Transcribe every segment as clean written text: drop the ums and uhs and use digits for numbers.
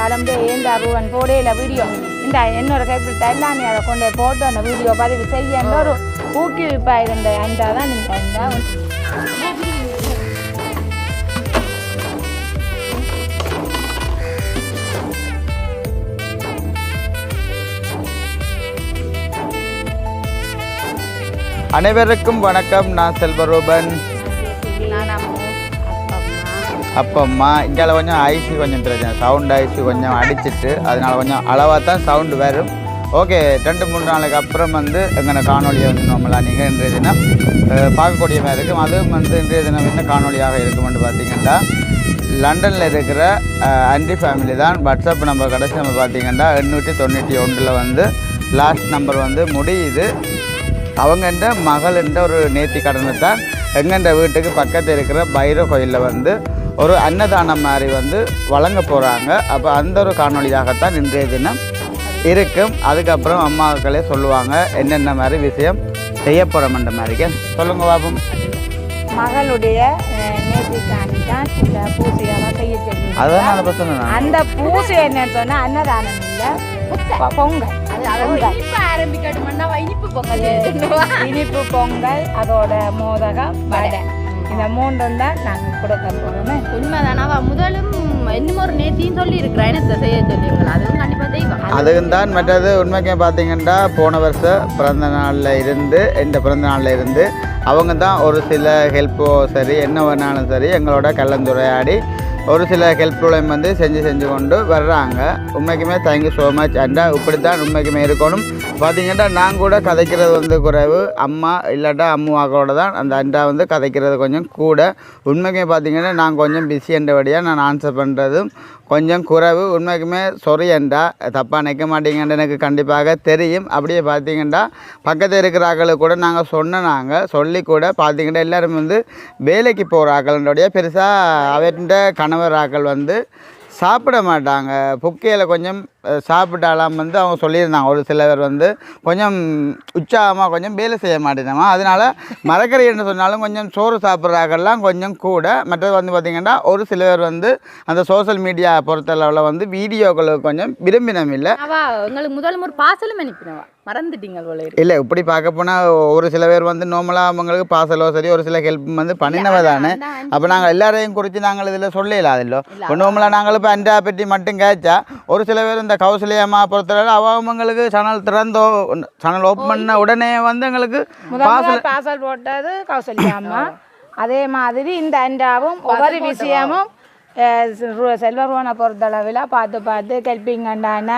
போடாட்டாலும் ஏந்த ரூவன் போடையில வீடியோ இந்த என்னோட கைப்பிடித்த எல்லாம் நீ அதை கொண்டு போட்டு அந்த வீடியோ பதிவு செய்ய ஒரு ஊக்குவிப்பாக இருந்த அண்டா தான் இந்த அண்டா அனைவருக்கும் வணக்கம். நான் செல்வரூபன். அப்பம்மா இங்கே கொஞ்சம் ஐசி கொஞ்சம் பிரச்சனை, சவுண்ட் ஐசி கொஞ்சம் அடிச்சிட்டு அதனால் கொஞ்சம் அளவாக தான் சவுண்டு வரும். ஓகே, 2-3 நாளுக்கு அப்புறம் எங்களை காணொலியை நம்மளாம் நீங்கள் இன்றைய தினம் பார்க்கக்கூடிய மாதிரி இருக்கும். அதுவும் இன்றைய தினம் என்ன காணொலியாக இருக்குமென்று பார்த்தீங்கன்னா, லண்டனில் இருக்கிற ஆண்டி ஃபேமிலி தான். வாட்ஸ்அப் நம்பர் கடைசி நம்ம பார்த்தீங்கன்னா 891 லாஸ்ட் நம்பர் முடியுது. அவங்கண்ட மகள்ன்ற ஒரு நேர்த்தி கடனை தான் எங்கண்ட வீட்டுக்கு பக்கத்தில் இருக்கிற பைரவ கோயிலில் ஒரு அன்னதானம் மாதிரி வழங்க போகிறாங்க. அப்போ அந்த ஒரு காணொலியாகத்தான் இன்றைய தினம் இருக்கும். அதுக்கப்புறம் அம்மாக்களே சொல்லுவாங்க என்னென்ன மாதிரி விஷயம் செய்ய போகிறோம்ன்ற மாதிரிக்கு சொல்லுங்க பாபம். மகளுடைய நேர்த்திக்காண்டி தான் இந்த பூசையெல்லாம் செய்ய சொல்லி அதான் சொன்னேன். அந்த பூசை என்னன்னு சொன்னால் அன்னதானம் இல்லை, பொங்கல். இனிப்பு பொங்கல், அதோட மோதகம், வடை, இந்த 3 தான் நாங்கள் கொடுக்க போகிறோம். உண்மைதானா? முதலும் இன்னும் ஒரு நேர்த்தியும் சொல்லி இருக்கிறேன் செய்ய சொல்லிங்களா? அதுவும் கண்டிப்பாக தெய்வம் அதுவும் தான். மற்றது உண்மைக்கு பார்த்தீங்கன்னா போன வருஷம் பிறந்த நாளில் இருந்து இந்த பிறந்த நாளில் இருந்து அவங்க தான் ஒரு சில ஹெல்ப்போ சரி என்ன வேணாலும் சரி எங்களோட கலந்துரையாடி ஒரு சில ஹெல்ப்லையும் செஞ்சு கொண்டு வர்றாங்க. உண்மைக்குமே தேங்க்யூ ஸோ மச். அண்டா இப்படி தான் உண்மைக்குமே இருக்கணும். பார்த்தீங்கன்னா நான் கூட கதைக்கிறது குறைவு, அம்மா இல்லாட்டா அம்மாவோட தான் அந்த அண்டா கதைக்கிறது கொஞ்சம் கூட. உண்மைக்குமே பார்த்தீங்கன்னா நான் கொஞ்சம் பிஸின்றபடியாக நான் ஆன்சர் பண்ணுறதும் கொஞ்சம் குறைவு. உண்மைக்குமே சொரி அண்டா தப்பாக நிற்க மாட்டீங்கன்னு எனக்கு கண்டிப்பாக தெரியும். அப்படியே பார்த்தீங்கன்னா பக்கத்தில் இருக்கிற ஆக்களுக்கு கூட நாங்கள் சொன்னாங்க சொல்லி கூட பார்த்தீங்கன்னா எல்லோரும் வேலைக்கு போகிற ஆக்களுடைய பெருசாக அவர்கிட்ட கணவர் ஆக்கள் சாப்பிட மாட்டாங்க. புக்கையில் கொஞ்சம் சாப்பிட்டாலாம் அவங்க சொல்லியிருந்தாங்க. ஒரு சிலவர் கொஞ்சம் உற்சாகமாக கொஞ்சம் வேலை செய்ய மாட்டேங்காமா, அதனால் மரக்கறி என்று சொன்னாலும் கொஞ்சம் சோறு சாப்பிட்றாக்கெல்லாம் கொஞ்சம் கூட. மற்றது பார்த்திங்கன்னா ஒரு சிலவர் அந்த சோசியல் மீடியா பொறுத்தளவில் வீடியோக்களுக்கு கொஞ்சம் விரும்பினம் இல்லை. உங்களுக்கு முதல் ஒரு பார்சலும் அனுப்பினவா மறந்துட்டீங்க போல. இல்லை, இப்படி பார்க்க போனால் ஒரு சில பேர் நார்மலாக அவங்களுக்கு பார்சலோ சரி ஒரு சில ஹெல்ப் பண்ணினவ தானே. அப்போ நாங்கள் எல்லாரையும் குறித்து நாங்கள் இதில் சொல்லலாம். அதில் இப்போ நார்மலாக நாங்கள் இப்போ அண்டா பெட்டி மட்டும் கேட்சா ஒரு சில பேர் இந்த கௌசல்யம்மா பொறுத்தவரை அவங்களுக்கு சேனல் ஓப்பன் பண்ண உடனே எங்களுக்கு பார்சல் போட்டது கௌசல்யம்மா. அதே மாதிரி இந்த அண்டாவும் ஒவ்வொரு விஷயமும் செல்வரூவனை பொறுத்தளவில் பார்த்து ஹெல்பிங் அண்டான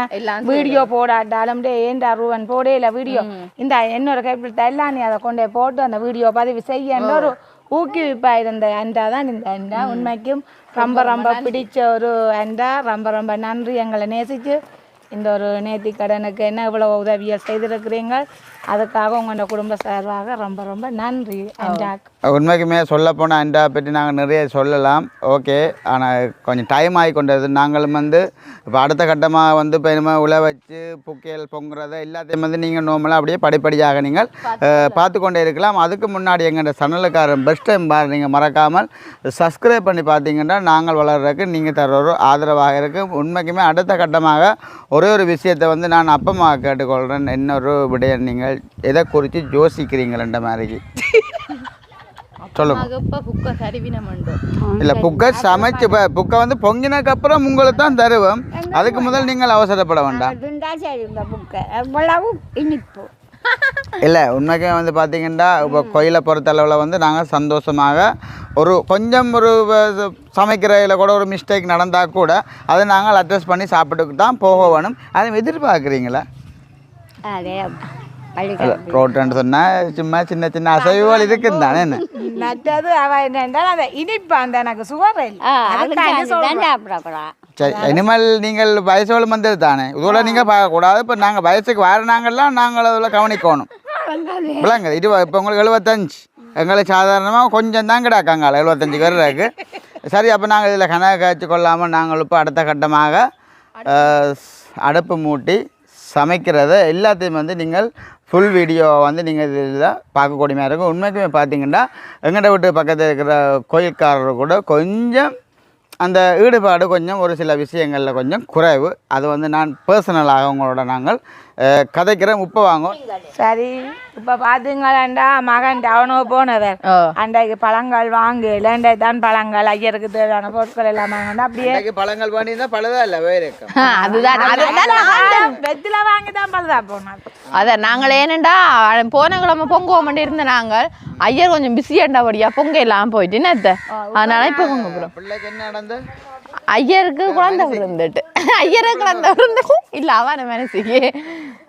வீடியோ போடாட்டாலும் ஏண்டா ரூவன் போடையில வீடியோ இந்த என்னோட கைப்பிடித்த எல்லாம் நீ அதை கொண்டே போட்டு அந்த வீடியோ பதிவு செய்ய ஒரு ஊக்குவிப்பாக இருந்த அண்டா தான் இந்த அண்டா. உண்மைக்கும் ரொம்ப பிடிச்ச ஒரு அண்டா. ரொம்ப நன்றி. எங்களை நேசித்து இந்த ஒரு நேர்த்தி கடனுக்கு என்ன இவ்வளோ உதவியை செய்திருக்கிறீங்க, அதுக்காக உங்களோட குடும்ப சார்பாக ரொம்ப நன்றி அண்டா. உண்மைக்குமே சொல்லப்போனால் அண்டா பற்றி நாங்கள் நிறைய சொல்லலாம். ஓகே, ஆனால் கொஞ்சம் டைம் ஆகி கொண்டது. நாங்களும் இப்போ அடுத்த கட்டமாக இப்போ இனிமேல் உழை வச்சு புக்கையல் பொங்குறதை எல்லாத்தையும் நீங்கள் நார்மலாக அப்படியே படிப்படியாக நீங்கள் பார்த்து கொண்டே இருக்கலாம். அதுக்கு முன்னாடி எங்களோட சேனலுக்காரன் பெஸ்ட் டைம் பார் நீங்கள் மறக்காமல் சப்ஸ்கிரைப் பண்ணி பார்த்தீங்கன்னா நாங்கள் வளர்கிறதுக்கு நீங்கள் தர ஒரு ஆதரவாக இருக்கும். உண்மைக்குமே அடுத்த கட்டமாக ஒரே ஒரு விஷயத்தை நான் அப்பமாக கேட்டுக்கொள்கிறேன். இன்னொரு விடயம், நீங்கள் எதை குறித்து யோசிக்கிறீங்களன்ற மாதிரி சொல்லுங்க. இல்லை, புக்கை சமைச்சு புக்கை பொங்கினதுக்கு அப்புறம் உங்களுக்கு தான் தருவோம். அதுக்கு முதல் நீங்கள் அவசரப்பட வேண்டாம். இல்லை, உண்மைக்கு பார்த்தீங்கன்னா இப்போ கோயிலை பொறுத்தளவில் நாங்கள் சந்தோஷமாக ஒரு கொஞ்சம் ஒரு சமைக்கிறதில் கூட ஒரு மிஸ்டேக் நடந்தால் கூட அதை நாங்கள் அட்ஜஸ்ட் பண்ணி சாப்பிட்டுக்கு தான் போக வேணும். அதை எதிர்பார்க்குறீங்களா? ரோட்டுன்னு சொன்னால் சும்மா சின்ன சின்ன அசைவுகள் இருக்குன்னு தானே. நட்டது அவ என்னென்றால் அந்த இனிப்பு அந்த எனக்கு சுகர் சரி, இனிமேல் நீங்கள் வயசோடு வந்தது தானே, இதோட நீங்கள் பார்க்கக்கூடாது. இப்போ நாங்கள் வயசுக்கு வரனாங்கலாம் நாங்கள் அதில் கவனிக்கணும். இல்லைங்க, இப்போ உங்களுக்கு 75, எங்களுக்கு சாதாரணமாக கொஞ்சம் தான் கிடாக்காங்க 75 பேர் இருக்குது. சரி, அப்போ நாங்கள் இதில் கணக்கு காய்ச்சி கொள்ளாமல் நாங்கள் இப்போ அடுத்த கட்டமாக அடுப்பு மூட்டி சமைக்கிறத எல்லாத்தையும் நீங்கள் ஃபுல் வீடியோ நீங்கள் இதில் பார்க்கக்கூடிய மாதிரி இருக்கும். உண்மைக்குமே பார்த்தீங்கன்னா எங்கள்கிட்ட வீட்டு பக்கத்தில் இருக்கிற கோயில்காரர் கூட கொஞ்சம் அந்த ஈடுபாடு கொஞ்சம் ஒரு சில விஷயங்களில் கொஞ்சம் குறைவு. அது வந்து நான் பர்சனலாக உங்களோட நாங்கள் கதைக்கிறேன். உப்பு வாங்கும். சரி இப்போ பார்த்துங்களேன்டா மகன் டவுனோ போனவர் அன்றைக்கு பழங்கள் வாங்கு இலண்டை தான் பழங்கள் ஐயருக்கு தேவையான பொருட்கள் எல்லாம் வாங்கினா அப்படியே பழங்கள் வாங்கினா பழுதா இல்லை வேறு அதுதான் வெத்தில வாங்கி தான் பழுதா போனார். அதான் நாங்கள் ஏனண்டா போன கிழமை பொங்குவோம் இருந்த நாங்கள் ஐயர் கொஞ்சம் பிஸியாண்டபடியா பொங்க எல்லாம் போயிட்டு என்னத்த அதனால இப்போ பொங்க போகிறோம். பிள்ளைக்கு என்ன நடந்து ஐயருக்கு குழந்தை விருந்துட்டு ஐயருக்கு குழந்தை விருந்து இல்லை அவன மனசுக்கு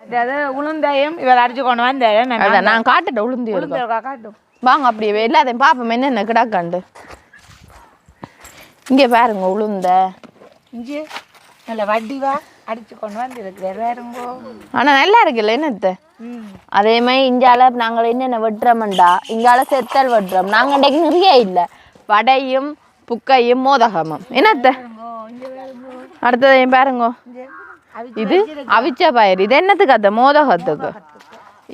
அதாவது உளுந்தையும் இவர் அடிச்சு கொண்டு வந்தேன். அதான் நான் காட்டுட்டேன் உளுந்து காட்டும் வாங்க அப்படியே எல்லாத்தையும் பார்ப்போம் என்னென்ன கிடாக்காண்டு. இங்கே பாருங்க உளுந்த இங்கே நல்ல வட்டிவா அடிச்சு கொண்டு வந்து இருக்கிறார் வேறுங்கோ. ஆனால் நல்லா இருக்குல்ல என்னத்த அதே மாதிரி இங்கால நாங்கள் என்னென்ன வெட்டுறோம்டா இங்கால செத்தல் வெட்டுறோம். நாங்கள் இன்றைக்கு நிறைய இல்லை வடையும் புக்கையும் மோதகமும் என்னத்த அடுத்ததையும் பாருங்க இது அவிச்ச பயிர். இது என்னத்துக்கு அத்த மோதகத்துக்கு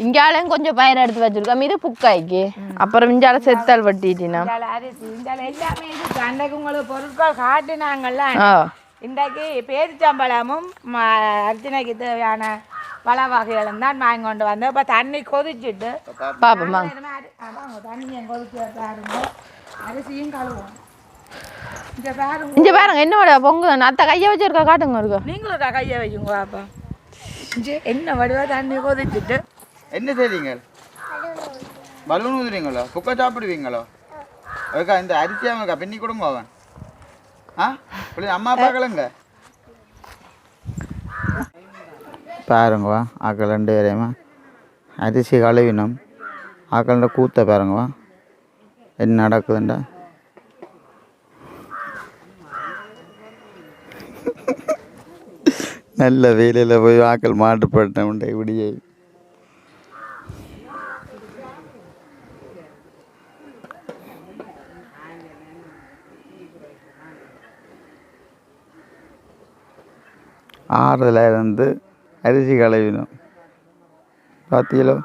இங்காலையும் கொஞ்சம் பயிர் எடுத்து வச்சிருக்கோம். இது புக்காய்க்கு அப்புறம் இங்கால செத்தல் வெட்டிட்டினா எல்லாமே அன்றைக்கு உங்களுக்கு பொருட்கள் காட்டினாங்கல்ல. இன்றைக்கு பேரிச்சம்பழமும் அர்ச்சனைக்கு தேவையான பல வகைகளும் தான் வாங்கி கொண்டு வந்தோம். இப்போ தண்ணி கொதிச்சுட்டு பாப்போமா தண்ணியை கொதிச்சு பாருங்க அரிசியும் கழுவோம். இங்க பாருங்க என்னோட பொங்கு அத்தை கையை வச்சிருக்கா காட்டுங்க இருக்கா நீங்களும் கையை வைக்குங்க பாப்பா. என்ன வடிவா தண்ணி கொதிச்சுட்டு என்ன செய்றீங்க? பலூன் ஊதுறீங்களோ புக்கை சாப்பிடுவீங்களோ? அதுக்கா இந்த அரிசியாமக்கா பின்னி கொடுங்க அவன் அம்மா பார்க்கலங்க பாருங்கவா ஆக்கள் 2 பேரையுமா அரிசி கழுவினோம். ஆக்கள கூத்த பாருங்கவா என்ன நடக்குதுண்டா. நல்ல வெயிலில் போய் ஆக்கள் மாட்டுப்பட்டேன் இப்படியே. ஆறுதல இருந்து அரிசி கழுவினோம் பார்த்தீங்களோ.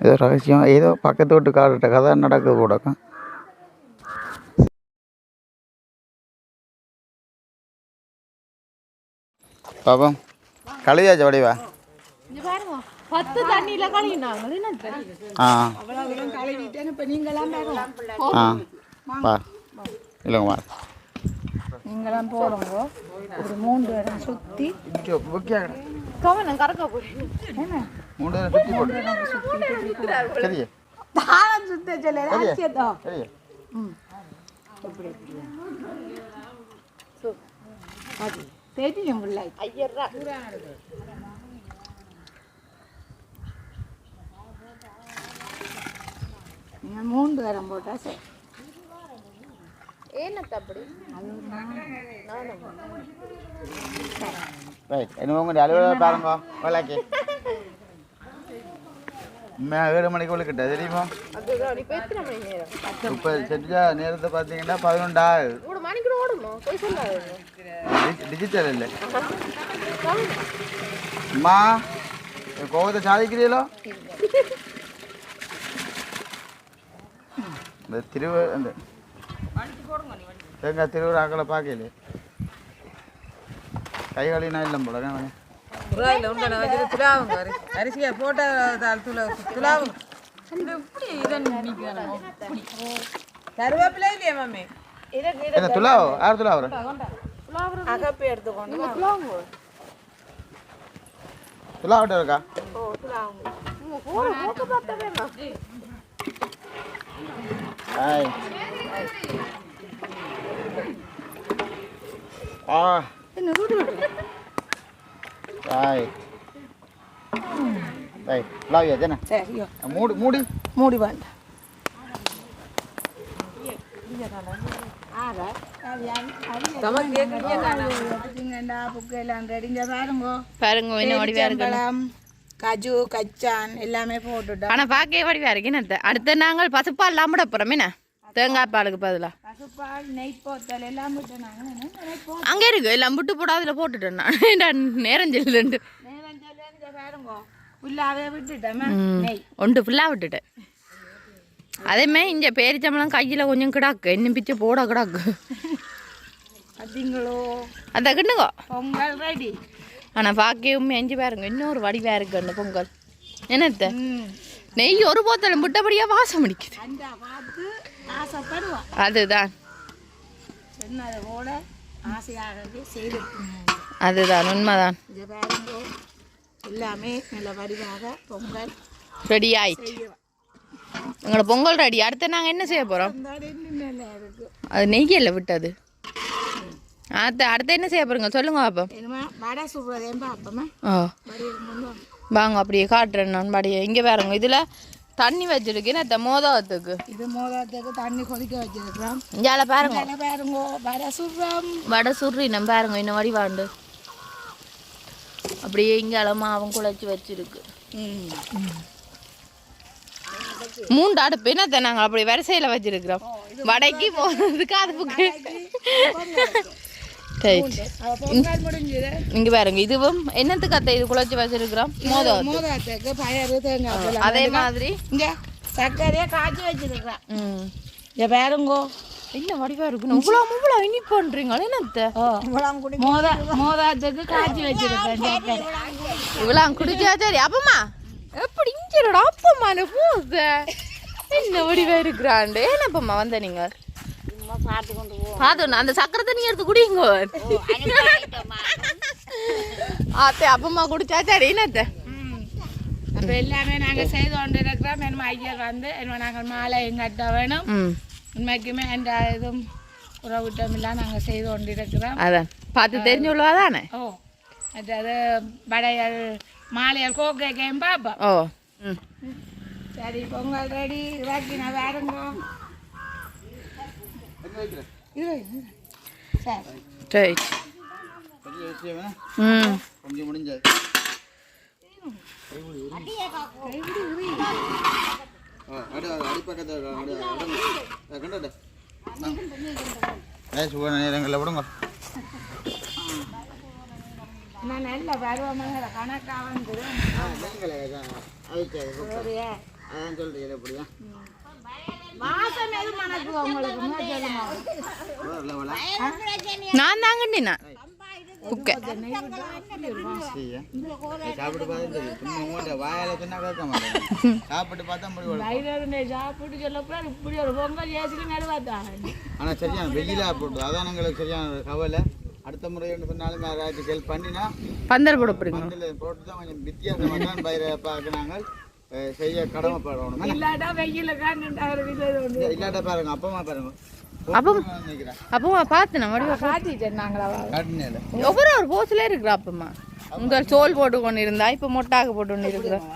ஏதோ ரகசியம் ஏதோ பக்கத்து வீட்டு காட்ட கதை நடக்குது கூடக்கா. பாப்போம் கழுவியாச்சு வடிவா. இல்லைங்கம்மா நீங்களாம் போகிறோங்க ஒரு 3 இடம் சுற்றி கவனம் கறக்க போறீங்க 3 இடம் சுற்றி போட்டு சரி தானம் சுத்த சொல்லலாம். சரி தெரியும் பிள்ளை ஐயர்ரா நீங்கள் 3 இடம் போட்டால் சரி. ஏன்னத்த அப்படி என்ன உங்க அலுவலகம் பாருங்க வேலைக்கு 7 மணிக்கு விழுக்கிட்ட தெரியுமா? இப்போ செஞ்சா நேரத்தை பார்த்தீங்கன்னா 11 ஆகுது. டிஜிட்டல் இல்லை அம்மா கோவத்தை சாதிக்கிறீங்களோ? இந்த அந்த தேங்காய் திருவிழா ஆக்களை பார்க்கல கைகாலினா இல்லை போல அரிசியை போட்ட துலாவும் கருவேப்பிலை இல்லையா மாமே? என்ன துலாவோ யார் துலாவுற அகப்பை எடுத்துக்கொண்டு துலாவிட்ட இருக்கா? ஹாய் ஹாய் ஹாய் லாவியா ஜன சரியோ மூடி மூடி மூடி வேண்டாம். கஜு கச்சான் எல்லாமே போட்டுட்டோம். ஆனா பாக்கே வடிவா இருக்கு என்ன. அடுத்து நாங்கள் பசுப்பால் எல்லாம் விட போறோம் என்ன தேங்காய் பாலுக்கு பதிலா பசுப்பால் நெய் போத்தல் எல்லாம் விட்டு அங்கே இருக்கு எல்லாம் விட்டு போட அதில் போட்டுட்டேன் நான் நேரம் செல்லுண்டு பாருங்க ஃபுல்லாகவே விட்டுட்டேன் நெய் ஒன்று ஃபுல்லாக விட்டுட்டேன். அதேமாதிரி இங்கே பேரிச்சம்பளம் கையில் கொஞ்சம் கிடாக்கு இன்னும் பிச்சு போட கிடாக்கு. பார்த்தீங்களோ அதை கிண்ணுங்கோ பொங்கல் ரெடி. ஆனால் பார்க்கவும் எஞ்சி பாருங்க இன்னொரு வடிவாக இருக்கு அந்த பொங்கல். என்னத்த நெய் ஒரு போத்தலும் விட்டபடியாக வாசம் அடிக்குது. பார்த்து ஆசைப்படுவா. அதுதான் என்னதை கூட ஆசையாக செய்து அதுதான் உண்மைதான். இதை பாருங்க எல்லாமே நல்ல வடிவாக பொங்கல் ரெடி ஆயிடுச்சு. எங்களோட பொங்கல் ரெடி. அடுத்து நாங்கள் என்ன செய்ய போகிறோம்? நல்லா இருக்கு. அது நெய்யில் விட்டது. அடுத்து என்ன செய்ய போகிறீங்க சொல்லுங்க பாப்போம். என்னமா வடை சுடுறதேன் பார்ப்போமா? வாங்க அப்படியே காட்டுறேன் நான் வடையை. இங்கே பாருங்க இதில் தண்ணி வச்சிருக்கேன் இந்த மோதகத்துக்கு. இது மோதகத்துக்கு தண்ணி கொதிக்க வச்சிருக்கிறோம். இங்கே பாருங்க பாருங்க வடை சுடுறோம். வடை சுடுறீனம் பாருங்க இன்னும் வடிவாண்டு அப்படியே இங்கே மாவும் குழச்சி வச்சிருக்கு. 3 அடுப்பு என்னத்தை நாங்கள் அப்படி வரிசையில் வச்சிருக்கிறோம். வடைக்கு போகிறதுக்கு அதுக்கு இங்கே பாருங்க இதுவும் என்னத்துக்கு அத்தை இது குழச்சி வச்சிருக்கிறோம் மோதகத்துக்கு பயறு தேங்காய். அதே மாதிரி இங்கே சர்க்கரையை காய்ச்சி வச்சிருக்கிறோம். இங்கே பாருங்கோ என்ன வடிவா இருக்குன்னு இவ்வளோ இனி பண்றீங்களா? என்னத்த மோதகத்துக்கு காய்ச்சி வச்சிருக்கேன். இவ்வளோ குடிச்சா சரி. அப்பமா எப்படி இஞ்சரோட அப்பம்மா போகுது என்ன வடிவா இருக்கிறாண்டு. என்னப்பம்மா வந்த நீங்க பார்த்து அந்த சக்கரை தண்ணி எடுத்து குடிங்க. அத்தை அப்பம்மா குடிச்சா சரி. என்னத்த அப்போ எல்லாமே நாங்கள் செய்து கொண்டு இருக்கிறோம். என் ஐயர் வந்து என்ன நாங்கள் மாலை கட்ட வேணும். உண்மைக்குமே எந்த இதுவும் உறவிட்டம் எல்லாம் நாங்கள் செய்து கொண்டு இருக்கிறோம். அதான் பார்த்து தெரிஞ்சு உள்ளவாதானே. ஓ அது வடையல் மாலையல் கோக்கையும் பார்ப்போம். ஓ சரி பொங்கல் ரெடி. இறக்கினா வேறுங்க சரி. கொஞ்சம் முடிஞ்சது நேரங்களில் விடுங்க. நான் நல்ல பருவமான கணக்காக வந்து அதான் சொல்றீங்க எப்படியா வாசம் எது மணக்கு உங்களுக்கு நான் தாங்கண்ணா குக்கை சாப்பிட்டு பார்த்தா வாயால தின்னா கேட்க மாட்டேன். சாப்பிட்டு பார்த்தா முடிவு சாப்பிட்டு சொல்லப்போ இப்படி ஒரு பொங்கல் ஏசிக்கு நடுவாத்தாங்க. ஆனால் சரியான வெயிலாக போட்டு அதான் எங்களுக்கு சரியான கவலை. அடுத்த முறை சொன்னாலும் யாராச்சும் ஹெல்ப் பண்ணினா பந்தல் போட போடுங்க. பந்தல் போட்டு தான் கொஞ்சம் வித்தியாசமாக தான் பயிரை பார்க்க நாங்கள் செய்ய கடமைப்படணும். இல்லாட்டா வெயில இல்லாட்டா பாருங்க அப்பமா பாருங்க அப்பமா பார்த்து நான் வடிவா காட்டிட்டேன். நாங்களா ஒவ்வொரு ஒரு போஸ்ல இருக்கிற அப்பமா உங்கள் சோல் போட்டு கொண்டு இருந்தா இப்போ மொட்டாக போட்டு கொண்டு இருக்கிறோம்.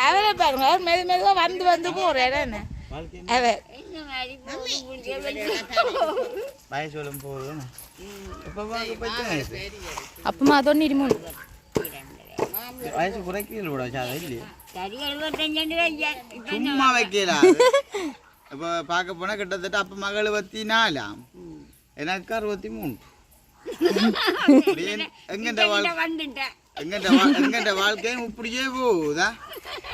அவரை பாருங்க மெது மெதுவா வந்து வந்து போறேன். என்ன வயசோலும் போதும் அப்பமா 93 வயசு குறைக்கல கூட இல்லையா சும்மா வைக்கல. இப்போ பார்க்க போனா கிட்டத்தட்ட அப்ப மகள் 74 எனக்கு 63. எங்கண்ட வாழ்க்கையும் இப்படியே போகுதா?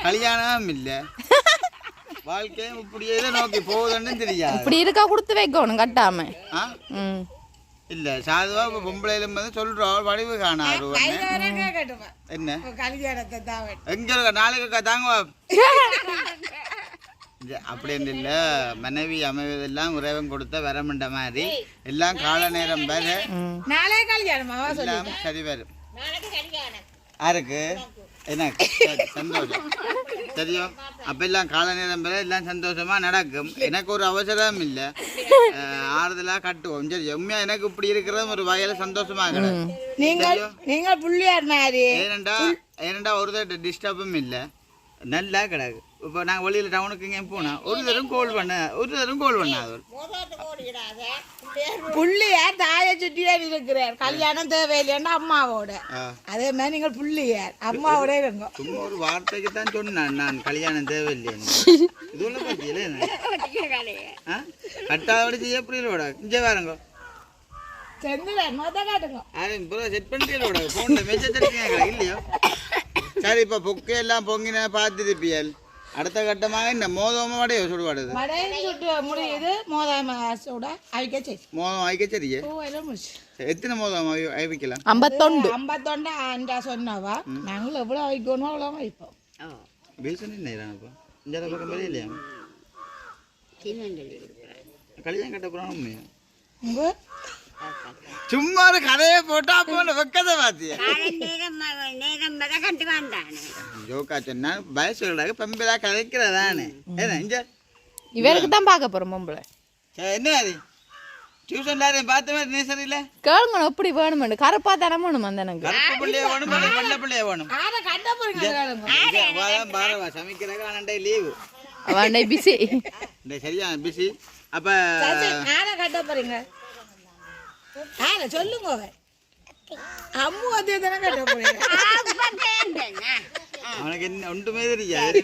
கல்யாணம் இல்லை வாழ்க்கையும் இப்படியே நோக்கி போகுதுன்னு தெரியாது. இப்படி இருக்கா கொடுத்து வைக்கணும் கட்டாம. இல்ல சாதுவா இப்ப பொம்பளையில வந்து சொல்றோம் வடிவு காணாரு என்ன எங்க நாளைக்கு தாங்க அப்படின்னு இல்ல. மனைவி அமைவதெல்லாம் உறவம் கொடுத்த வரமண்ட மாதிரி எல்லாம் கால நேரம் வேற நாளே கல்யாணமா சரி வரும். யாருக்கு எனக்கு சந்தோஷம் தெரியும். அப்ப எல்லாம் கால நேரம் பெற எல்லாம் சந்தோஷமா நடக்கும். எனக்கு ஒரு அவசரம் இல்லை. ஆறுதலா கட்டுவோம். சரி உண்மையா எனக்கு இப்படி இருக்கிறது ஒரு வகையில சந்தோஷமா கிடையாது. நீங்க புள்ளியார் மாதிரி ஏனண்டா ஒரு டிஸ்டர்பும் இல்லை. நல்லா கிடக்கு. இப்போ நாங்கள் வெளியில் டவுனுக்கு இங்கே போனால் ஒரு தரம் கோல் பண்ணாது. புள்ளியார் தாயை சுற்றியே இருக்கிறார். கல்யாணம் தேவையில்லைன்னா அம்மாவோட அதே மாதிரி நீங்கள் புள்ளியார் அம்மாவோட இருங்க. சும்மா ஒரு வார்த்தைக்கு தான் சொன்னேன் நான் கல்யாணம் தேவையில்லைன்னு. இதுல பத்தியில கட்டாவோட செய்ய புரியலோட இங்கே வாருங்க செந்து மொத்த காட்டுங்க. செட் பண்ணிட்டீங்களோட ஃபோனில் மெசேஜ் அடிக்கிறீங்க இல்லையோ சரி இப்போ பொக்கையெல்லாம் பொங்கின பார்த்துருப்பியல் அடுத்த கட்டமாக இந்த மோதமாக வடையோ சுடுவாடுது வடையும் சுட்டு முடியுது மோதாம சூட அவிக்க செய் மோதம் ஆயிக்க சரியே எல்லாம் முடிச்சு எத்தனை மோதம் அவிக்கலாம் 51 52 அண்டா சொன்னவா நாங்களும் எவ்வளோ அவிக்கணும் அவ்வளோ வைப்போம் பேசணும் இல்லையாப்பா இந்த பக்கம் பெரிய இல்லையா கல்யாணம் கட்ட போகிறான் உண்மையா உங்க சும்மா ஒரு கதையை போட்டா அப்போ வெக்கதை பார்த்தியா ஜோக்கா சொன்னா பயசுகளாக பெம்பலா கதைக்கிறதானே ஏன்னா இங்க இவருக்கு தான் பார்க்க போறோம் பொம்பளை என்ன அது டியூஷன் யாரையும் பார்த்த மாதிரி நேசர் இல்ல கேளுங்க எப்படி வேணுமெண்டு கருப்பா தானே வேணும் அந்த எனக்கு கருப்பு பிள்ளைய வேணும் வெள்ளை பிள்ளைய வேணும் ஆரை கட்ட போறீங்க பாரவா சமைக்கிறதுக்கு ஆனண்டே லீவு அவனை பிஸி இந்த சரியான பிஸி அப்ப ஆரை கட்ட போறீங்க ஆரை சொல்லுங்க அம்மு அதே தானே கட்ட போறீங்க அவனுக்கு என்ன ஒன்றுமே தெரியாது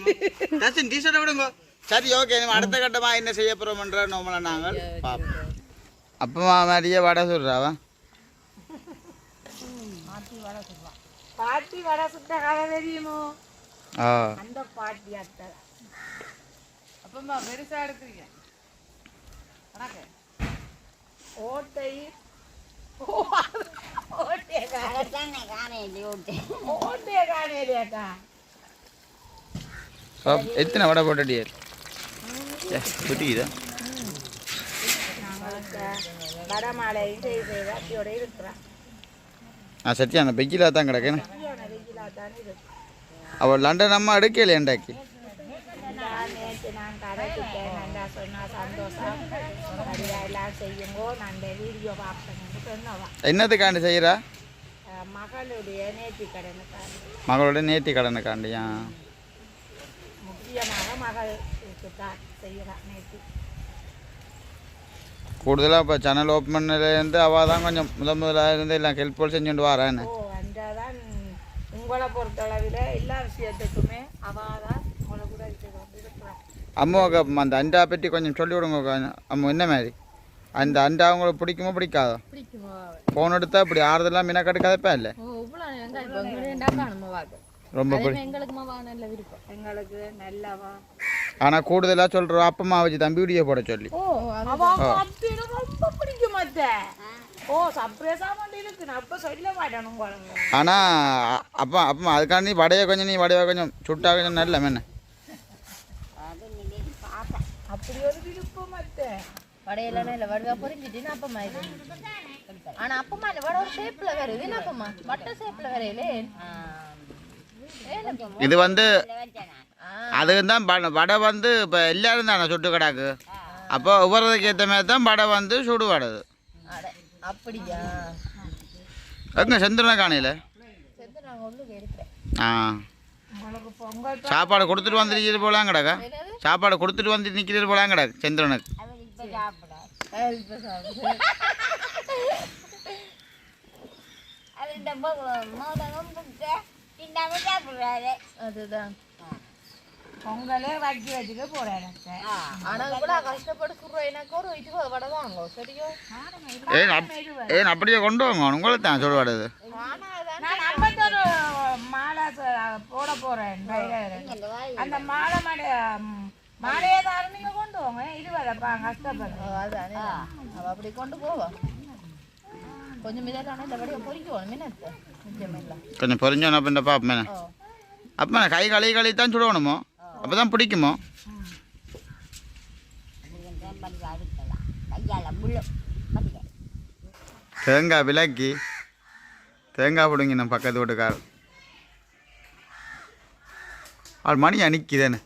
தர்ஷன் டீஷர்ட்டை விடுங்க சரி ஓகே நம்ம அடுத்த கட்டமாக என்ன செய்ய போகிறோம்ன்ற நோமலை நாங்கள் பார்ப்போம் அப்பமா மாதிரியே வடை சொல்கிறாவா பாட்டி வடை சுட்ட கதை தெரியுமோ ஆ அந்த பாட்டி அத்தை அப்பமா பெருசா எடுக்கிறீங்க ஓட்டை காணையிலேக்கா எத்தனை வடை போட்டுட்டியே குட்டிக்குதா வடை மாலையும் செய்து அத்தியோட இருக்கிறான் சத்தியா அந்த பெக்கிலா தான் கிடக்குன்னு வெயிலாத்தான் இருக்கு அவள் லண்டன் அம்மா எடுக்கலையே ஏண்டாக்கி நேற்று நான் கடைக்கிட்டேன் நல்லா சொன்னா சந்தோஷம் சரியா எல்லாம் செய்யுங்கோ நான் வீடியோ பார்ப்பேன்னு சொன்னவா என்னத்துக்காண்டி செய்கிறா மகளுடைய நேர்த்தி கடனுக்காண்டி மகளோட நேர்த்தி கடனுக்காண்டியா முக்கியமாக மகளுக்கு தான் செய்யலாம் நேர்த்தி கூடுதலாக இப்போ சேனல் ஓப்பன் பண்ணலேருந்து அவள் தான் கொஞ்சம் முதலாக இருந்து எல்லாம் ஹெல்ப்ஃபுல் செஞ்சுட்டு வரான்னு ஓ அஞ்சாதான் உங்களை பொறுத்தளவில் எல்லா விஷயத்துக்குமே அவள் தான் உங்களை கூட இருக்கிறான் அம்மாவுக்கு அந்த அண்டா பற்றி கொஞ்சம் சொல்லி விடுங்க அம்மா என்ன மாதிரி அந்த அண்டா உங்களுக்கு பிடிக்குமோ பிடிக்காதோ ஃபோன் எடுத்தா இப்படி ஆறுதெல்லாம் மீனாக்காட்டு கதைப்பா இல்லை ரொம்ப எங்களுக்கு நல்லவா ஆனால் கூடுதலாக சொல்கிறோம் அப்பம்மா வச்சு தம்பி வீடியோ போட சொல்லி ரொம்ப பிடிக்கும் ஓ சர்ப்ரைஸா மட்டும் இருக்கு நான் அப்ப சொல்ல மாட்டேன் உங்களுக்கு ஆனால் அப்பா அதுக்காண்டி வடையை கொஞ்சம் நீ வடையை கொஞ்சம் சுட்டா கொஞ்சம் நல்ல மேன அப்படி ஒரு விருப்பம் மத்த வடையெல்லாம் இல்லை வடுவா பொறிஞ்சிட்டு அப்பமா இது ஆனா அப்பமா இல்லை வடை ஒரு ஷேப்ல வருது என்ன அப்பமா வட்ட ஷேப்ல வரையிலே இது வந்து அதுக்கு தான் வடை வந்து இப்போ எல்லாரும் தானே சுட்டு கிடாக்கு அப்போ ஒவ்வொருதுக்கு ஏற்ற மாதிரி தான் வடை வந்து சுடு வடது அப்படியா எங்க செந்திரனை காணையில் ஆ சாப்பாடு கொடுத்துட்டு வந்துட்டு போலாம் கிடக்கா சாப்பாடு கொடுத்துட்டு வந்துட்டு நிற்கிறது போலாம் கிடக்கு செந்திரனுக்கு அதுதான் பொங்கலே வச்சு வச்சுக்க போறேன் ஆனா கூட கஷ்டப்பட்டு சுடுறோம் எனக்கு ஒரு 20 வடை வாங்க சரியோ ஏன் அப்படியே கொண்டு வாங்க உங்களை தான் சொல்லுவாடுது நான் 51 மாலை போட போறேன் அந்த மாலை மாலையே தான் நீங்க கொண்டு வாங்க 20 கஷ்டப்படுறோம் அதானே அவ அப்படி கொண்டு போவோம் கொஞ்சம் இதெல்லாம் இந்த வடியை பொறிக்குவோம் மின்னத்தை நிச்சயமில்லை கொஞ்சம் பொறிஞ்சோம் அப்போ இந்த பாப்பேன் அப்போ கை களி தான் சுடணுமோ அப்போ தான் பிடிக்குமோ தேங்காய் விலக்கி தேங்காய் பிடுங்கி நம்ம பக்கத்து வீட்டுக்கார் அவள் மணி அணிக்குதானே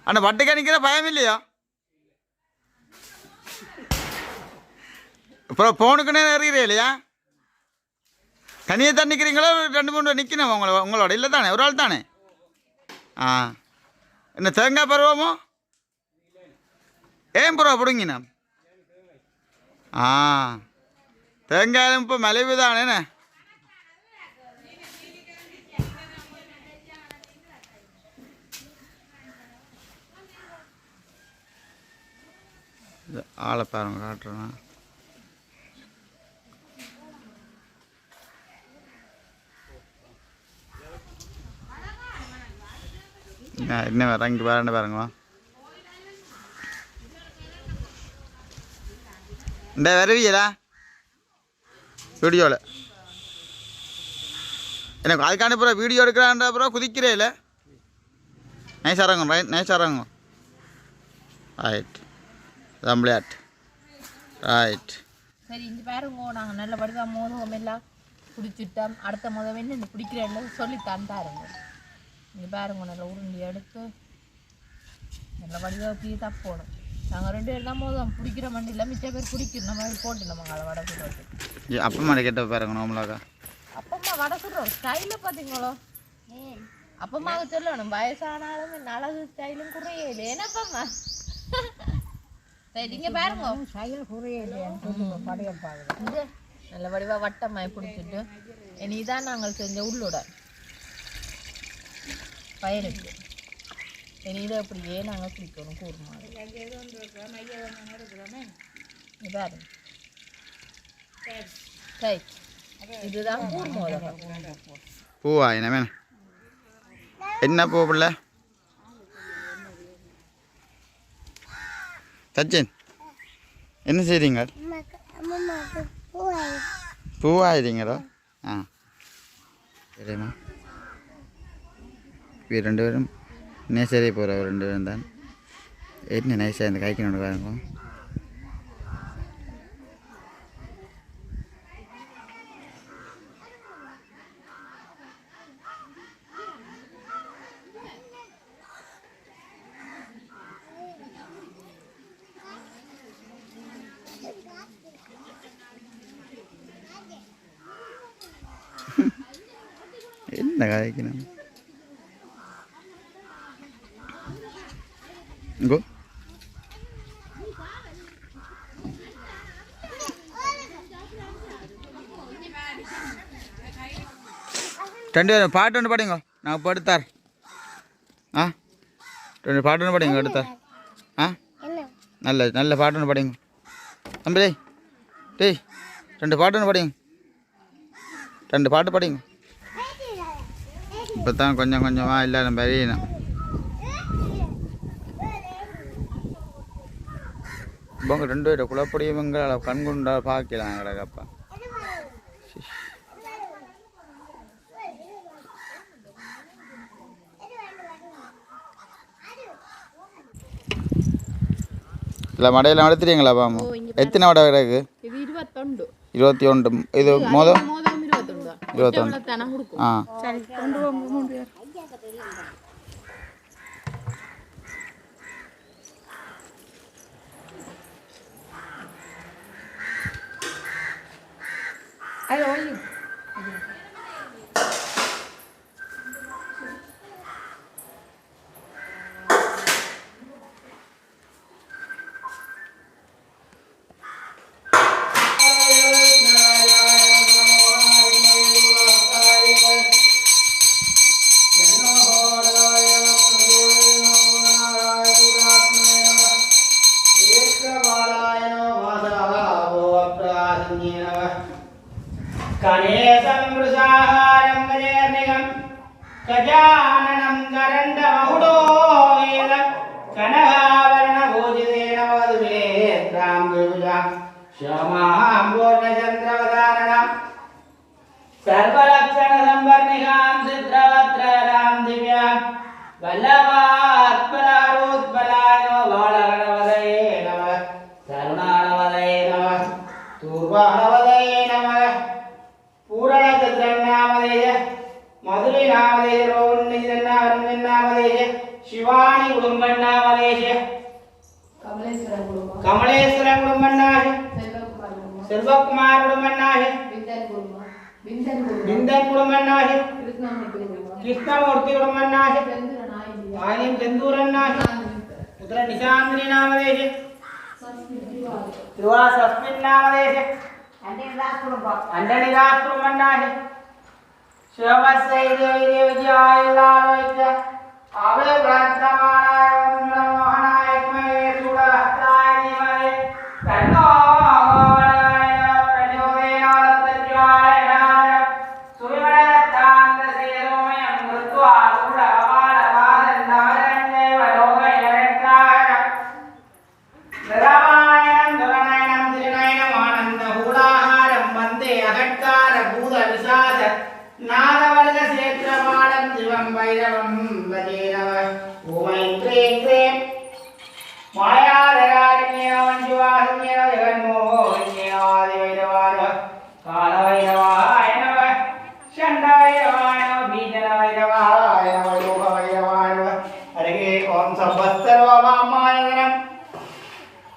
ஆனால் வட்டுக்கு அணிக்கிற பயம் இல்லையா அப்புறம் ஃபோனுக்குன்னே இருக்கிறீ இல்லையா தனியாக தான் நிற்கிறீங்களோ 2-3 நிற்கணும் உங்களோட இல்லை தானே ஒரு ஆள் தானே ஆ என்ன தேங்காய் பருவமோ ஏன் பருவா பிடுங்கினா ஆ தேங்காயும் இப்போ மலிவு தானேண்ணே ஆளை பாருங்க காட்டுறேன் என்ன இறங்கிட்டு பாருங்க பாருங்க இந்த வருவீங்களா வீடியோவில் எனக்கு அதுக்கான அப்புறம் வீடியோ எடுக்கிறான்ற அப்புறம் குதிக்கிறே இல்லை நைஸ் இறங்கும் நைஸ் இறங்கும் ரைட் விளையாட்டு ரைட் சரி இந்த பாருங்க நாங்கள் நல்ல படிவா மோதகம் எல்லாம் பிடிச்சிட்டோம் அடுத்த மோதம் என்ன பிடிக்கிறேன்னு சொல்லித்தான் பாருங்க இங்கே பாருங்க நல்ல உருண்டி எடுத்து நல்ல படிவா இப்படி தப்போணும் நாங்கள் 2 பேர் தான் மோதம் பிடிக்கிற மண்டியில் மிச்ச பேர் பிடிக்கிறோம் நம்ம போட்டு நம்ம அதை வடை சுடுறது அப்பமா கேட்ட பாருங்க நோம்பலாக்கா அப்பம்மா வடை சுடுறோம் ஸ்டைலில் பார்த்தீங்களோ அப்பம்மாவுக்கு சொல்லணும் வயசானாலும் இந்த அழகு ஸ்டைலும் குறையே இல்லை என்னப்பம்மா சரி இங்கே பாருங்க ஸ்டைல் குறையே இது நல்ல வடிவா வட்டமாய் பிடிச்சிட்டு இனிதான் நாங்கள் செஞ்ச உள்ளோட பயிருக்கு இனி இதை அப்படியே நாங்கள் பிடிக்கணும் கூர்மா பாருங்க சரி இதுதான் கூர்மோதகம் பூவா என்ன வேணும் என்ன பூ பிள்ளை சச்சின் என்ன செய்றீங்க பூவாயிரீங்களோ ஆ சரிம்மா இப்போ 2 பேரும் நேசரே போகிற 2 பேரும் தான் என்ன நைஸாக இந்த காய்க்கணும் பாருங்க என்ன காய்க்கணும் இங்கோ ரெண்டு பேரும் பாட்டு ஒன்று பாடுங்க நான் இப்போ எடுத்தார் ஆ 2 பாட்டு ஒன்று பாடுங்க எடுத்தார் ஆ நல்ல நல்ல பாட்டு ஒன்று பாடுங்க தம்பி டேய் 2 பாட்டு ஒன்று பாடுங்க 2 பாட்டு பாடுங்க இப்போ தான் கொஞ்சம் கொஞ்சமாக எல்லாரும் பெரியணும் இவங்க 2 பேரும் குழப்படியவங்களை கண்குண்டா பார்க்கலாம் கிடக்கப்பா இல்லை மடையெல்லாம் எடுத்துட்டீங்களா பாம்பு எத்தனை வடை கிடக்கு இது 21 21 இது மொதல் 21 ஆ சரி கொண்டு போங்க 3 பேர் ஐயோ கணேசம் ருசாகாரம் கஜேர்ணிகம் கஜானனம் கரண்டமகுடோவேதம் கனகாவரண பூஜிதேன மதுவேத்ராம் துர்ஜா ஷமாம் பூர்ணச்சந்திரவதாரணம் சர்வலக்ஷண சம்பர்ணிகாம் சித்ரவத்ரராம் திவ்யாம் வல்லவாத்மலாரோத்பலாய நம பாலகணவதயே நம தருணாணவதயே நம தூர்வாணவதயே நம पूरणचन्द्रन्नामधेय मधुरिनामधेय रोवन्निजन्नामधेय शिवानी कुडुम्बन्नामधेय कमलेश्वर कुडुम्बन्नाय सेल्वकुमार कुडुम्बन्नाय बिंदन कुडुम्बन्नाय कृष्णमूर्ति कुडुम्बन्नाय आयम चंदूरन्नाय पुत्र निशांद्री नामधेय त्रिवास अस्मिन् नामधेय अंडनिरास कुडुम्बन्नाय शिववस्यैर्यविद्यायलालोक्य आवे भ्रान्तमानाय मोहनाय मये सुडहस्ताय धीमहि तन्नो प्रचोदयात् सुविमलतान्तसेरोमयं कृत्वा गुडवालवादन्नाय ஓம் க்ரீம் க்ரீம் மாயாதகாரிண்யேன மஞ்சுவாசின்யேன ஜெகன்மோகின்யேன ஆதிவைரவாய காலவைரவாய நம சண்டவைரவாய நம பீஜனவைரவாய நம யோகவைரவாய நம ஹரிகே ஓம் சம்பஸ்தரோவாமாயதனம்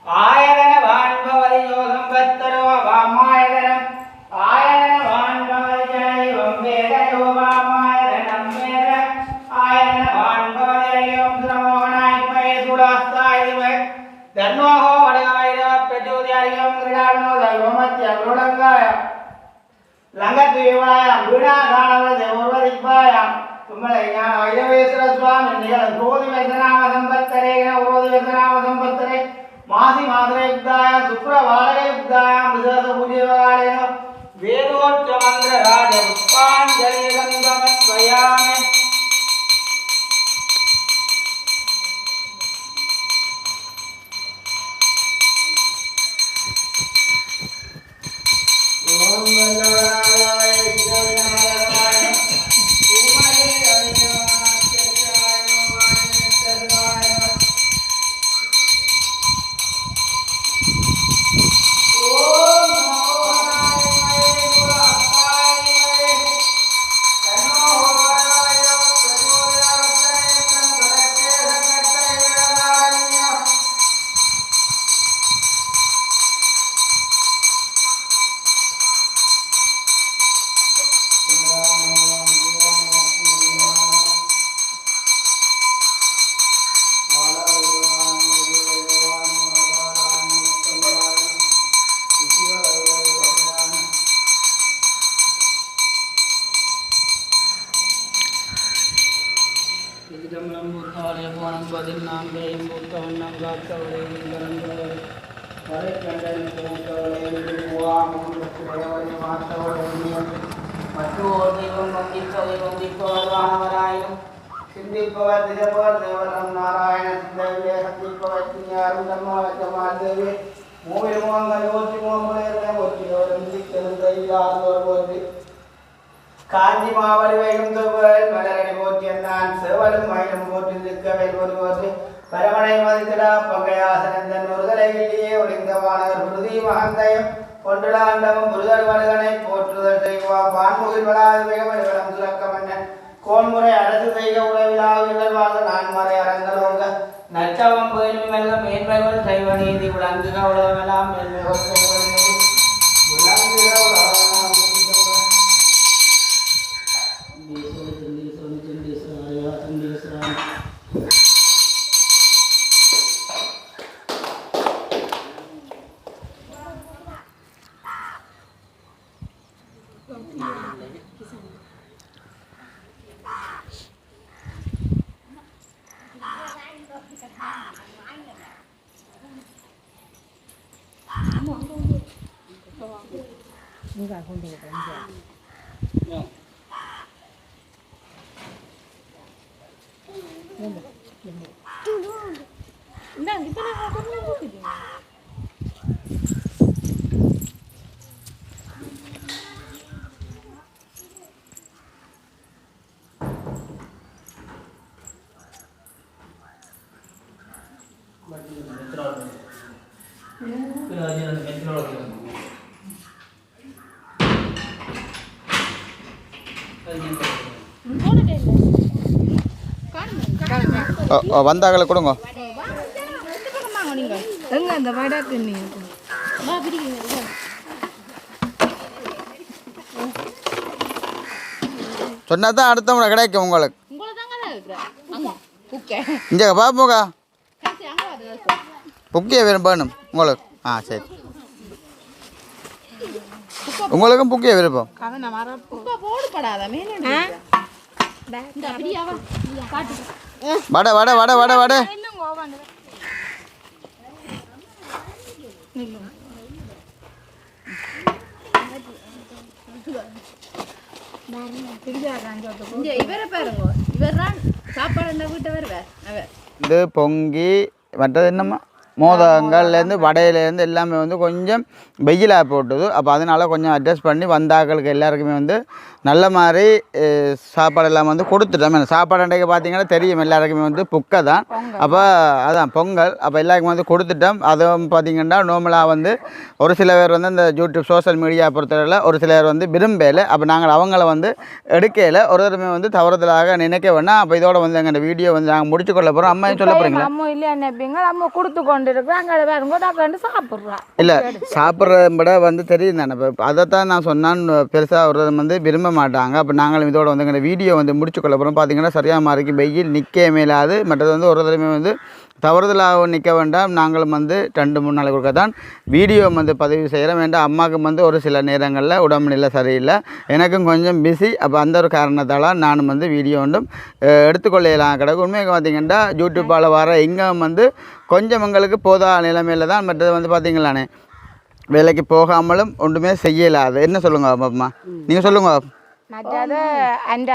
ஆயதன வான்பவதி யோகம் பத்தரோவாமாயதனம் ஆயதன வான்பவதி ஜெயம் வேதயோவாமாயதனம் வேத ஆயதன வான்பவதி யோம் சுரமோகனாய்மயே சுடாஸ்தாயிமே தன்மோகோ வடகாயிர பிரஜோதியாரியம் கிரீடானோ தைவமத்யகுலங்காய லங்கத்வீவாயாம் வீணாகாணவதே உர்வதிப்பாயாம் தும்மலைஞான வைரவேஸ்வர சுவாமி நிகழ் கோதி வெசனாம சம்பத்தரேன உரோதி வெசனாம சம்பத்தரே மாசி மாதரே யுக்தாய சுப்ரவாரே யுக்தாயாம் விசேஷ பூஜ்யவாரேன வேதோச்ச மந்திர ராஜ புஷ்பாஞ்சலி சங்கமத்வயாமே ஓம் வல்லவராய விக்னவிநாயகாய பூமகே அவிநாசாய வாணியஸ்தராய ஓம் மோகனாய குலஹாய கண்ணோஹராய பிரஜோதயாவர்த்தனே சங்கரக்கே சங்கரக்கே விரதாரண்ய சிந்திப்பவர் திகப்பவர் தேவரம் நாராயண சிந்தவிலே சந்திப்பவர் திஞாரும் தர்மவச்சமாதேவி மூவில் மோகங்கள் ஓற்றி மோகமுடையர்களை ஒற்றியோரும் சிக்கெழுந்தையாதோர் போற்றி காஞ்சி மாவடி வைகும் தொகுவல் மலரடி போற்றியந்தான் செவலும் மயிலும் போற்றி நிற்கவேல் ஒரு போற்றி பரமனை மதித்திடா பங்கையாசனந்தன் ஒருதலை இல்லையே ஒளிந்தவானவர் குருதி மகந்தயம் ஒன்றுலாண்டமும் புரிதல் வடுகனை போற்றுதல் செய்வா பான்முகில் வளாது மிகமடிவளம் துலக்க மன்னன் கோன்முறை அரசு செய்க உறவிலாவிகள் வாழ்க நான்மறை அரங்கலோங்க நச்சவம் பயிலும் மெல்ல மேன்மைகள் செய்வ நீதி விளங்குக உலகமெல்லாம் மேன்மைகள் செய்வ நீதி விளங்குக உலகமெல்லாம் வந்தாக்களை கொடுங்க. எங்க அந்த வடக்கு நீங்க சொன்னா தான் அடுத்த முறை கிடைக்கும் உங்களுக்கு. இங்கே பாப்போக்கா புக்கிய விரும்பணும் உங்களுக்கு. ஆ சரி, உங்களுக்கும் புக்கிய விருப்பம். வட வட வட வட வட இது பொங்கி மற்றது என்னம்மா மோதகங்கள்லேருந்து வடையிலேருந்து எல்லாமே வந்து கொஞ்சம் வெயிலாக போட்டுது. அப்போ அதனால் கொஞ்சம் அட்ஜஸ்ட் பண்ணி வந்தாக்களுக்கு எல்லாருக்குமே வந்து நல்ல மாதிரி சாப்பாடெல்லாம் வந்து கொடுத்துட்டோம். சாப்பாடு அன்றைக்கு பார்த்தீங்கன்னா தெரியும் எல்லாருக்குமே வந்து புக்கை தான். அப்போ அதான் பொங்கல். அப்போ எல்லாருக்கும் வந்து கொடுத்துட்டோம். அதுவும் பார்த்தீங்கன்னா நார்மலாக வந்து ஒரு சில பேர் வந்து இந்த யூடியூப் சோஷியல் மீடியா பொறுத்தவரையில் ஒரு சிலர் வந்து விரும்பல. அப்போ நாங்கள் அவங்கள வந்து எடுக்கையில் ஒரு தடவை வந்து தவறுதலாக நினைக்க வேணாம். அப்போ இதோட வந்து எங்கள் வீடியோ வந்து நாங்கள் முடிச்சு கொள்ள போகிறோம். அம்மா சொல்ல போகிறீங்களா? அம்மா இல்லையா நினைப்பீங்க, நம்ம கொடுத்து கொண்டு இருக்கிறோம், அங்கே வேறுங்க டாக்காண்டு சாப்பிட்றோம். இல்லை சாப்பிட்றத விட வந்து தெரியும் தானே. இப்போ அதைத்தான் நான் சொன்னான், பெருசாக ஒரு வந்து விரும்ப மாட்டாங்க. அப்போ நாங்களும் இதோட வந்து எங்கள் வீடியோ வந்து முடிச்சு கொள்ள போகிறோம். பார்த்தீங்கன்னா சரியாக மாறிக்கு வெயில் நிற்க மேலாது. மற்றது வந்து ஒரு தடவை வந்து தவறுதலாக நிற்க வேண்டாம். நாங்களும் வந்து 2-3 நாளைக்கு கொடுக்க தான் வீடியோ வந்து பதிவு செய்கிறோம். வேண்டாம் அம்மாவுக்கு வந்து ஒரு சில நேரங்களில் உடம்புநிலை சரியில்லை, எனக்கும் கொஞ்சம் பிஸி. அப்போ அந்த ஒரு காரணத்தால் நானும் வந்து வீடியோ ஒன்றும் எடுத்துக்கொள்ளலாம் கிடக்கு. உண்மையாக பார்த்தீங்கன்னா யூடியூப்பால் வர இங்கம் வந்து கொஞ்சம் எங்களுக்கு போதா நிலைமையில் தான். மற்றது வந்து பார்த்தீங்களானே வேலைக்கு போகாமலும் ஒன்றுமே செய்யலாது. என்ன சொல்லுங்க அம்மா, நீங்கள் சொல்லுங்க. மற்றது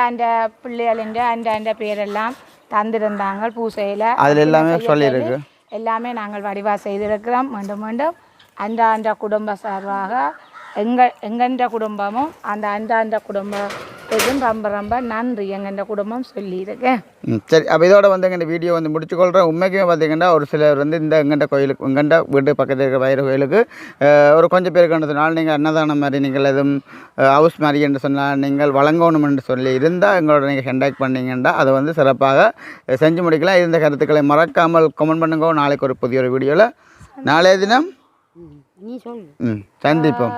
அந்த பிள்ளைகளின் அந்த பேரெல்லாம் தந்திருந்தாங்க பூசையில். அதில் எல்லாமே சொல்லியிருக்கு. எல்லாமே நாங்கள் வடிவாக செய்திருக்கிறோம். மீண்டும் மீண்டும் அந்த குடும்ப சார்பாக எங்கென்ற குடும்பமும் அந்த குடும்பத்துக்கும் ரொம்ப நன்றி எங்கென்ற குடும்பம் சொல்லியிருக்கேன். சரி, அப்போ இதோட வந்து எங்கள் வீடியோ வந்து முடிச்சுக்கொள்கிறேன். உண்மைக்குமே பார்த்தீங்கன்னா ஒரு சிலர் வந்து இந்த எங்கெண்ட கோயிலுக்கு எங்கெண்ட வீட்டு பக்கத்தில் இருக்கிற வைர கோயிலுக்கு ஒரு கொஞ்சம் பேருக்குன்றதுனால நீங்கள் அன்னதானம் மாதிரி நீங்கள் எதுவும் ஹவுஸ் மாதிரி என்று சொன்னால் நீங்கள் வழங்கணும் என்று சொல்லி இருந்தால் எங்களோட நீங்கள் கண்டாக்ட் பண்ணிங்கன்னா அதை வந்து சிறப்பாக செஞ்சு முடிக்கலாம். இந்த கருத்துக்களை மறக்காமல் கமெண்ட் பண்ணுங்க. நாளைக்கு ஒரு புதிய ஒரு வீடியோவில் நாளைய தினம் சந்திப்போம்.